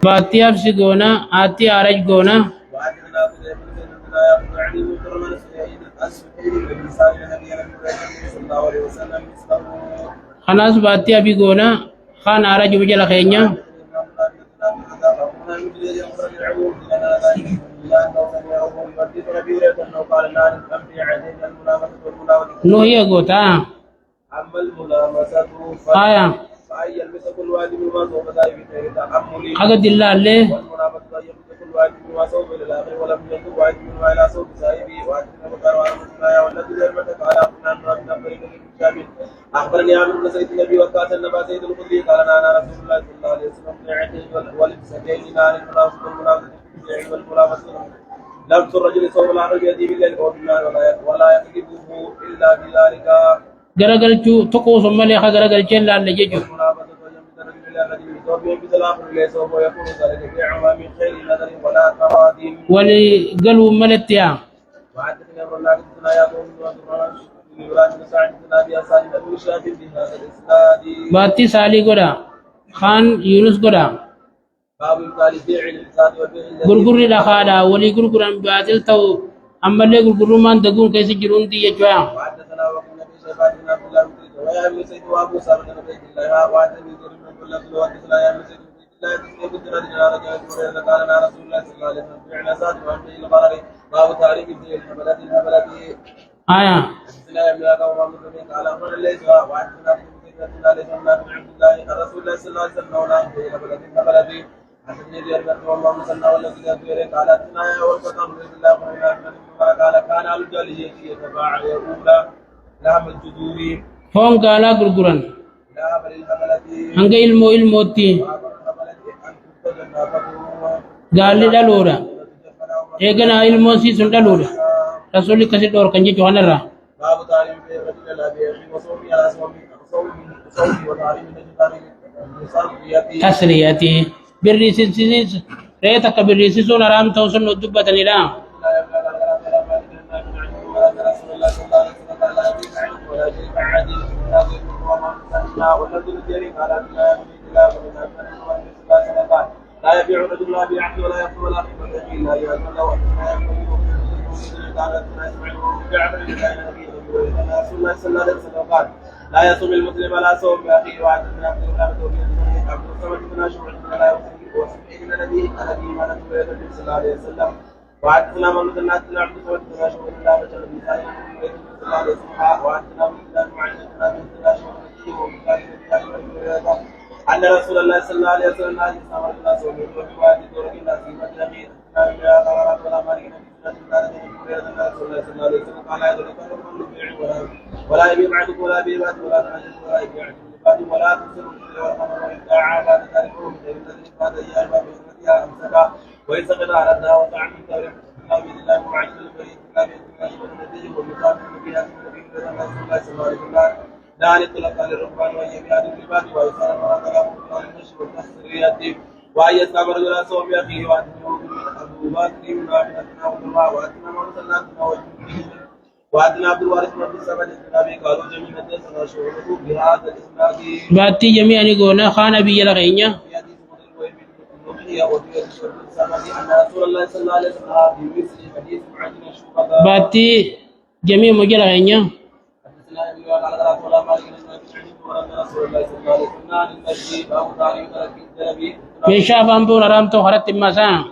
باتي أفسي قونا آتي آرج قونا وحدثنا ابو ذئب بن يحيى يعني مكرم السهيلي بن سالم نبينا صلى الله عليه وسلم مثله. خلاص باتي أبي قونا خان آرج بجل خينيا نوهي قوتا أما الملامسة آية فأن يلبس كل واحد منهما ثوب ذلك بغير تأمل حقد الله عليه والملامسة أن يلبس كل واحد منهما ثوب إلى الآخر ولم يكن واحد منهما إلى ثوب صاحبه وأحدثنا مكان وأحمد والذي يرمى قال أخبرنا بن شامل أخبرني عامر بن سيد النبي وقاس النبا سيد الخدري قال أنا رسول الله صلى الله عليه وسلم نعته ولبستين نار الملامسة والملامسة لبس الرجل ثوب الآخر بيده بالليل وبالنهار ولا يقلبه إلا بذلك garagalchu tokko sommale ha garagalchen lalle jechu wali galu maletya batti sali goda khan yunus goda gurgurri la khada wali gurguran batil taw amalle gurguruman dagun kaisi jirundi yechwa ويا ابن سيد وابو سامر بن عبد الله وعدني زر بن عبد الله وحدثنا يا ابن سيد لا يستطيع قال انا رسول الله صلى الله عليه وسلم فعل سعد وعند الغار باب تاريخ الحملات آية حدثنا يا ابن ابي محمد بن قال امر ليس وعدنا بن عبد الله رسول الله صلى الله عليه وسلم ونام الى بلد حدثني زياد بن الله مسنى والذي قال اتنا يا والفتى بالله قال كان الجاليه يتباع يقول لام الجذور فون قالا gurguran hanga ilmotti galli dalura egana ilmo si sun dalura rasuli kasi dor kanje johanara babu tarim bi rajul la bi wasawmi ala sawmi wa tarim tasriyati birrisisis reta kabirisisun aram tawsun dubbatan ila لا يبيع رجل لا بعهد ولا يقتل ولا قيمة الا لمن له رسول الله صلى الله عليه وسلم قال لا يصوم المسلم لا صوم باخيه وعد من عبد الله عبد الصمد بن اشعر لا يصوم النبي ما لم يرد صلى الله عليه وسلم وعدتنا من الناس عبد الصمد بن اشعر لا بشر بن صلى الله عليه وسلم وعدتنا من الله معنا من أن رسول الله صلى الله عليه وسلم نهى الإسلام والناس ومن وادي دورك الناس في مجلمين ولا مالك رسول الله صلى الله عليه وسلم قال ولا يبيع بعدكم ولا يبيع بعدكم ولا تنجس ولا يبيع بعدكم ولا تنسوا والخمر والابتاع بعد ذلك من الذي بعد أيام بحرمتها أمسكا وإن سقط على الداء وطعم من تورم بإذن الله معجل البريد لا بإذن الله والنبي والمصاب فيها من رسول الله صلى الله عليه وسلم لا يطلق للركبان وان يبيع للعباد ويسال مراد له من النشر والتسريات وان يسلم رجل صوم اخيه وان ابو بكر من عبدنا والله واتنا مرسلنا واتنا عبد الوارث بن عبد الصمد بن ابي قالوا جميعا تسنى شعوره بهذا الاسناد batti jami'an gona khana biyala khaynya ان رسول الله صلى الله عليه وسلم في مثل حديث معاذ الشهداء batti jami'a mujala khaynya Mesha bambu naram to harat timasa.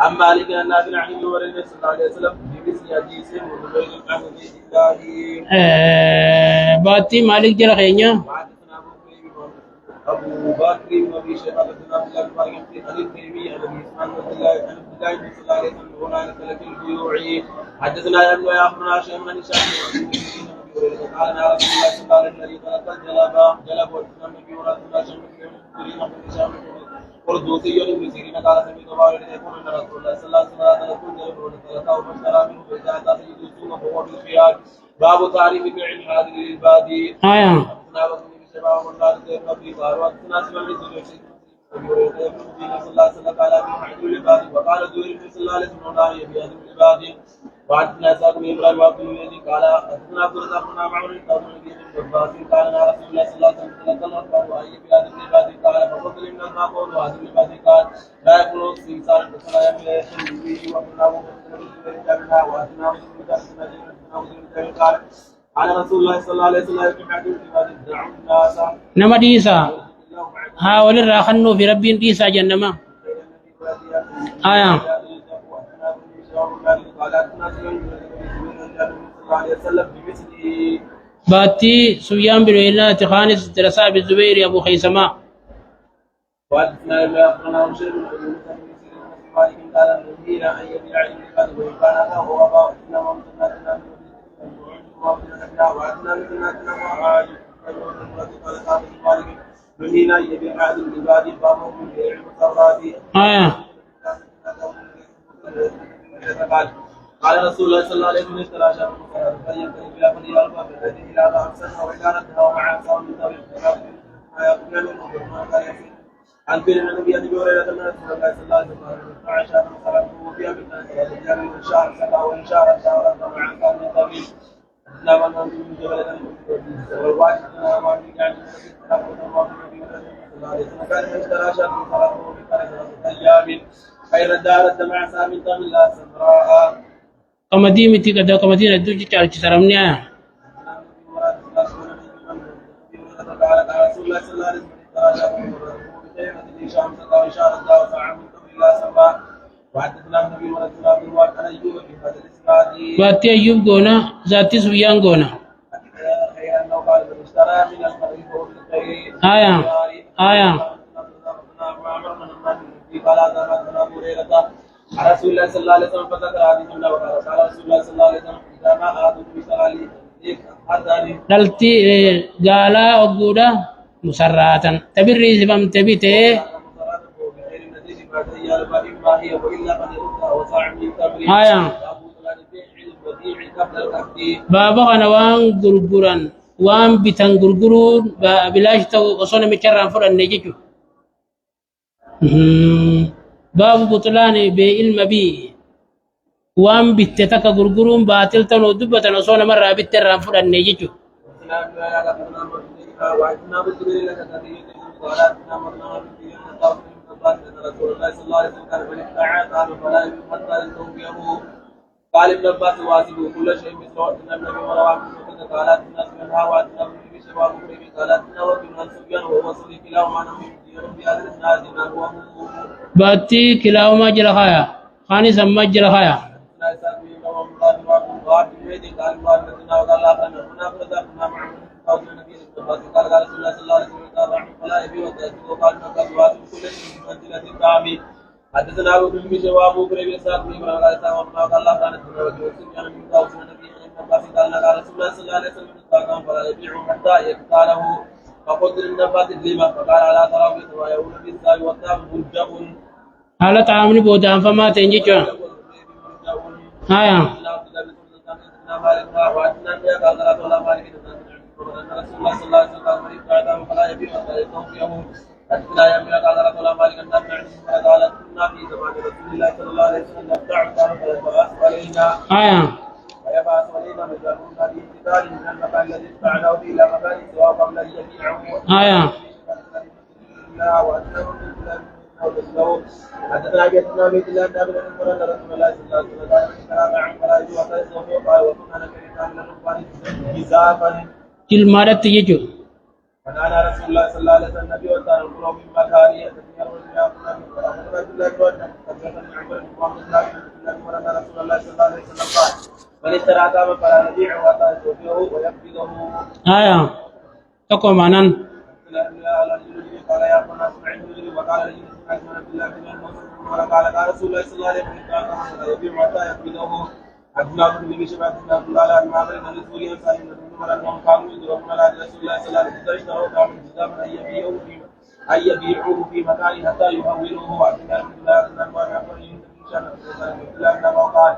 عن مالك ان نافع عن ابن عمر صلى الله عليه وسلم بمثل حديث وغير الامر بالله Bati Malik jala khaynya. ابو بكر وابي شيخ عبد الله بن عبد الكريمي الذي اسمه عبد الله بن صلى الله عليه وسلم هنا لك البيوع حدثنا يا ابن يا ابن هاشم عن هشام قال يا رسول الله صلى الله عليه وسلم الذي تلقى جلب والاسلام النبي ورسول الله صلى الله عليه وسلم والدوسي بن سيرين قال سمعت قال يقول ان رسول الله صلى الله عليه وسلم جلب ولقاه فاشترى منه فجاء سيد السوق فهو بالخيار باب تعريف بيع الحاضر للبادي صلى الله عليه وسلم قال ابي عدو العباد وقال زهير صلى الله عليه وسلم لا يبي عدو العباد وحدثنا اسحاق بن ابراهيم وعبد الذي قال حدثنا عبد الرزاق بن معمر قال النبي صلى الله عليه وسلم قال رسول الله صلى الله عليه وسلم صلى الله عليه وسلم اي بلاد العباد قال فقلت لمن ما قول هذه العباد قال لا يكون في انسان فلا يملك به وقلنا وقلنا واتنا قال قال رسول الله صلى الله عليه وسلم يكون عدو العباد يدعون الناس نما ديسا ها ولر خنو في ربي ديسا جنما آية باتي سفيان بن عيينة خانس درسا بالزبير أبو خيثمة وحدثنا ابن اخبرنا وشير بن مالك قال نهينا ان يبيع العباد وان كان له اباء انما مسناتنا وعدنا مسناتنا وعاد قال ثابت مالك نهينا ان يبيع العباد بابهم من بيع المسرات قال رسول الله صلى الله عليه وسلم اشترى شاب فليمتلك بلا فليرفع بالذي الى احسنها وان كانت له مع اكثر من ذوي عن بين النبي ابي هريره ان رسول الله صلى الله عليه وسلم عائشه فصلته وفيها بالناس من الشهر سبع وان شهر شهرا فمع كان من طويل لا من من جبل والواجب ما يعني كان اشترى شاب فصلته بثلاثه ايام خير الدار مع سام طم لا سمراء قمدي متي كذا قمدي ندوج تعال تسرمني قال رسول الله صلى الله عليه وسلم باتي أيوب غونا ذاتي سفيان غونا آية آية رسول الله صلى الله عليه وسلم فذكر هذه الجملة وقال رسول الله صلى الله عليه وسلم إذا ما أحد بسؤالي دلتي قالا أقودا مسراتا تبري سبم تبيته آية بابا أنا وان غرغران وان بيتان غرغرون بلاش تو وصلنا مكرر فرن نجيجو باب بطلان بعلم بي وان بيتتك غرغرون باطل تنو دبة وصلنا مرة بيتر فرن نجيجو قال ابن عباس واسبه كل شيء مثل وقتنا النبي ورواه مسلم قالت الناس منها واتنا من شباب قريب قالت وابن سفيان وهو صديق كلاهما نمي في هذا الاسناد ما هو باتي كلاهما جلخايا خاني سما جلخايا قال رسول الله صلى الله عليه وسلم فلا يبي وقال حدثنا ابو بكر بن شواب وابو اسحاق بن ابراهيم قال الله كانت سفيان بن داوود النبي قال رسول الله صلى الله عليه وسلم فلا يبيع حتى يقتاله فقلت للنبات لما فقال على ترابيط ويقول بالساوي والتام مرجع على تعامل بودان فما تنجيجو آية رسول الله صلى الله عليه وسلم فلا يبيع حتى يستوفيه لا يملك قال رسول الله مالك النافع قال كنا في زمان رسول الله صلى الله عليه وسلم نبتع فيبعث علينا ويبعث علينا مجانون بانتقال من المكان الذي ابتعناه به الى مكان سواء قبل ان يبيعه حدثنا جدنا بيت الله بن ابي بكر ان رسول الله صلى الله عليه وسلم قال عن فراج وقال سوف قال وكنا نكرم من القران جزافا كلمات تيجو فنال رسول الله صلى الله عليه وسلم النبي وكان القلوب من مكاريه رسول الله صلى الله عليه وسلم قال من اشترى كاما فلا يبيعه حتى يستوفيه ويقبضه آية تقوم عنان قال يا قناص عند وقال لي قال رسول الله صلى الله عليه وسلم فلا يبيع حتى يقبضه عبد الله بن ابي شباب بن عبد الله عن معمر بن الزهري عن سالم بن عمر انهم كانوا يدركون على رسول الله صلى الله عليه وسلم اشتروا كانوا جزاما ان يبيعوه في مكان حتى يحولوه عبد الله بن الله قال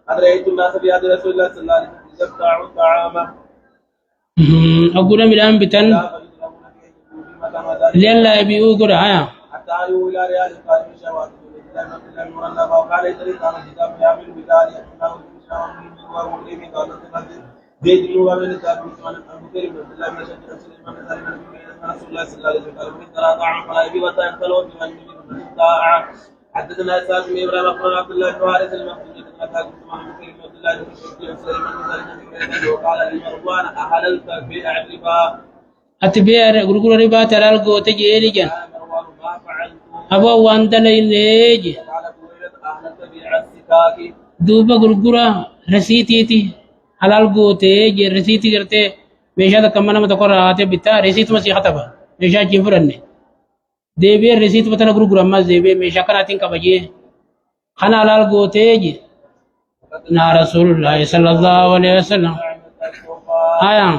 قد رايت الناس في هذا رسول الله صلى الله عليه وسلم يبتاعوا الطعام أقول من الآن بتن لأن لا يبيعوا قرآن حتى حتى يولى ريال قال من شوات من مرنا وقال يدري كان كتاب يعمل بدال يحنا ومسلم قال زيد بن وابن كعب بن ابو بكر بن الله بن شجر سليمان بن رسول الله صلى الله عليه وسلم من ترى طعام فلا يبي وتاكلوا بمن الساعه حدثنا اسحاق بن ابراهيم اخبرنا عبد الله بن حارث المخزومي بن عبد الله بن شجر سليمان بن وقال لمروان احللت بيع الربا أتبيع غرغر ربا ترى القوت جيري جن أبو واندل إليج دوبا غرغرة رسيتي حلال قوت جي رسيتي کرتے میشا کمنا مت کر رہا تھے بتا رسیت مسیح خطبہ میشا جنفرن نے دیوی رسیت مت غرغرة ما دیوی میشا کراتین کا بجے خنا حلال قوت جي نا رسول الله صلى الله عليه وسلم آیا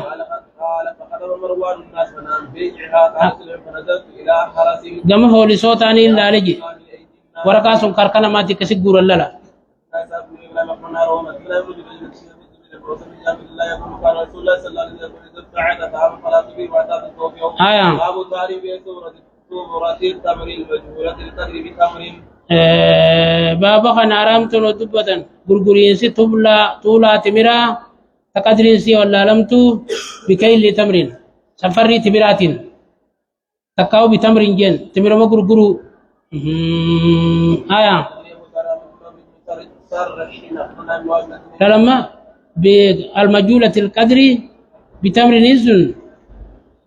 جمع هولي صوت عن الله لجي ورقاس كركنا ما تكسجور الله بابا خان آرام تلو دبتن غرغرين سي طولا تمرا تقدرين سي ولا لمتو بكيل تمرين سفري تمراتين تكاو بتمرين جن تمر ما غرغرو لما بالمجولة القدر بتمر إذن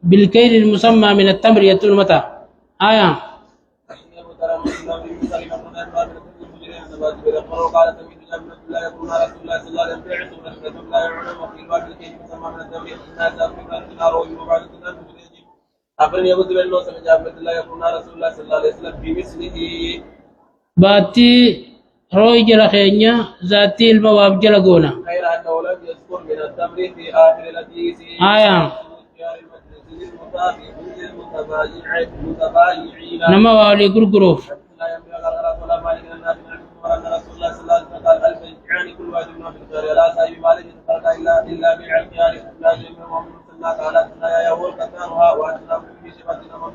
بالكيل المسمى من التمر يتون متى أخبرني أبو ذر النوس من جابر الله يقول رسول الله صلى الله عليه وسلم بمثله باتي روي جل خينيا ذاتي المواب جل غونا غير أنه لم يذكر من التمر في آخر الحديث نما والي غرغرو لا ينبغي الغرض ولا مالك الناس من أن رسول الله صلى الله عليه وسلم قال البيعان كل واحد منهما في الخير لا صاحب مالك يتفرق إلا بيع الخيار لا شيء منهم تعالى لا يقول كثارها وأتنا في شفتنا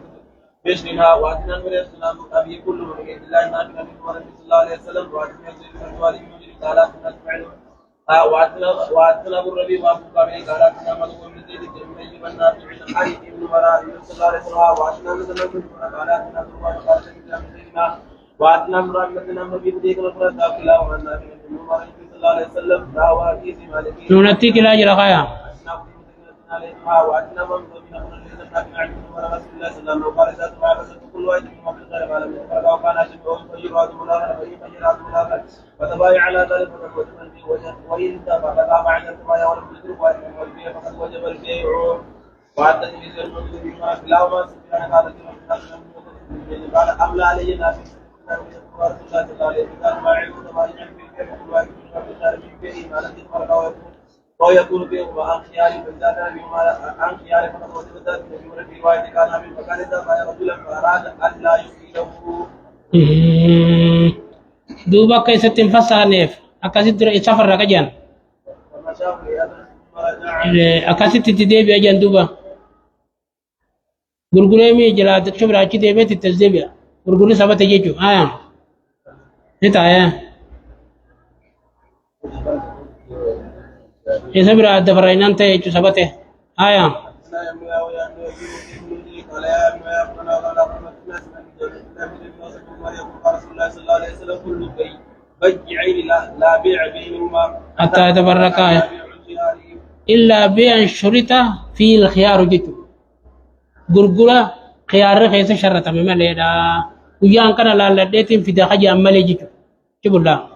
بشرها وأتنا من السلام أبي كل من عند الله نافع من محمد صلى الله عليه وسلم وأتنا من الوالي من تعالى نسمعه وأتنا بالربي وأبوك من تعالى نعمل ومن زيد من يجب النافع من حديث ابن وراء صلى الله عليه وسلم وأتنا من النبي تعالى نعمل وأتنا من رحمتنا من بيديك الأخرى داخلا وأنا من محمد صلى الله عليه وسلم دعوة حديث مالك نونتي كلا جرقايا وأتنا من ضمن الذين نافع عنه ورسول الله صلى الله عليه وسلم وقال ذات ما رسلت كل واحد من قبل ذلك على من فرق وكان شبههم فجرات ملاغا فجرات ملاغا وتبايع على ذلك فتقوت من في وجه وإن تابع عن التبايع ولم يدرك والبيع فقد وجب البيع وعدت مثل المنزل بما كلاهما سبحانه قال قال أملا علي نافع رسول الله صلى الله عليه وسلم ما علم تبايع في البيع فكل واحد من قبل ذلك من بيعه ما لم يفرق ويكون بهم عن خيار فإذا بهما عن خيار فقد وجب ذلك في رواية كان من مكان ذا رجلا فأراد أن لا يفيده دوبا كيف تنفسانيف أكاسيت سفر ركجان أكاسيت تديبي أجان دوبا غرغريمي جلاد شبرا أشي ديبي تتزديبي غرغري سبت جيجو نتا إذا برا دفرينان تيجو سبته لا بيع بينهما حتى يتبركا إلا بيع شرط في الخيار جتو غرغرة خيار خيس شرط مما ليدا ويان كان لا لديتم في داخل أمالي جتو شبه الله